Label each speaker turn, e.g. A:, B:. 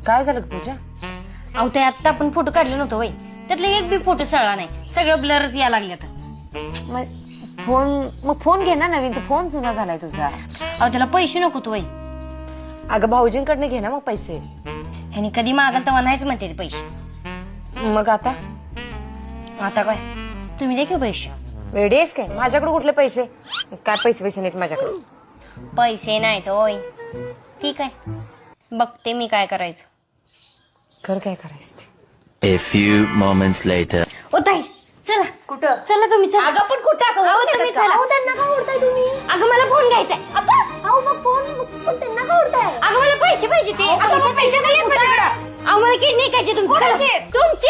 A: काय झालं पूजा?
B: अहो ते आता आपण फोटो काढले नव्हतो वय, त्यातला एक बी फोटो सळला नाही, सगळं ब्लरच या लागले आता.
A: मग फोन घे ना नवीन, तू फोन जुना झालाय तुझा.
B: अहो त्याला पैसे नको तू वय.
A: अगं भाऊजींकडनं घे ना मग पैसे.
B: ह्यानी कधी मागल तेव्हा नाहीच म्हणते ते पैसे.
A: मग आता
B: काय तुम्ही दे की पैसे.
A: वेडी आहेस काय? माझ्याकडे कुठले पैसे? काय पैसे नाहीत माझ्याकडे.
B: पैसे नाहीत होय. ठीक आहे, बघते मी काय करायचं.
A: कर काय करायचं.
C: A few moments later.
B: ओ ताई चला.
A: कुठं?
B: चला तुम्ही चला.
A: अगं पण कुठं असं
B: अहो तुम्ही चला.
A: त्यांना का ओढताय तुम्ही?
B: अगं मला फोन घ्यायचाय.
A: मग फोन पण त्यांना का ओढताय?
B: अगं मला पैसे पाहिजे ते.
A: पैसे नाहीत माझ्याकडे.
B: अहो मला किडनी ऐकायची तुमची. तुमची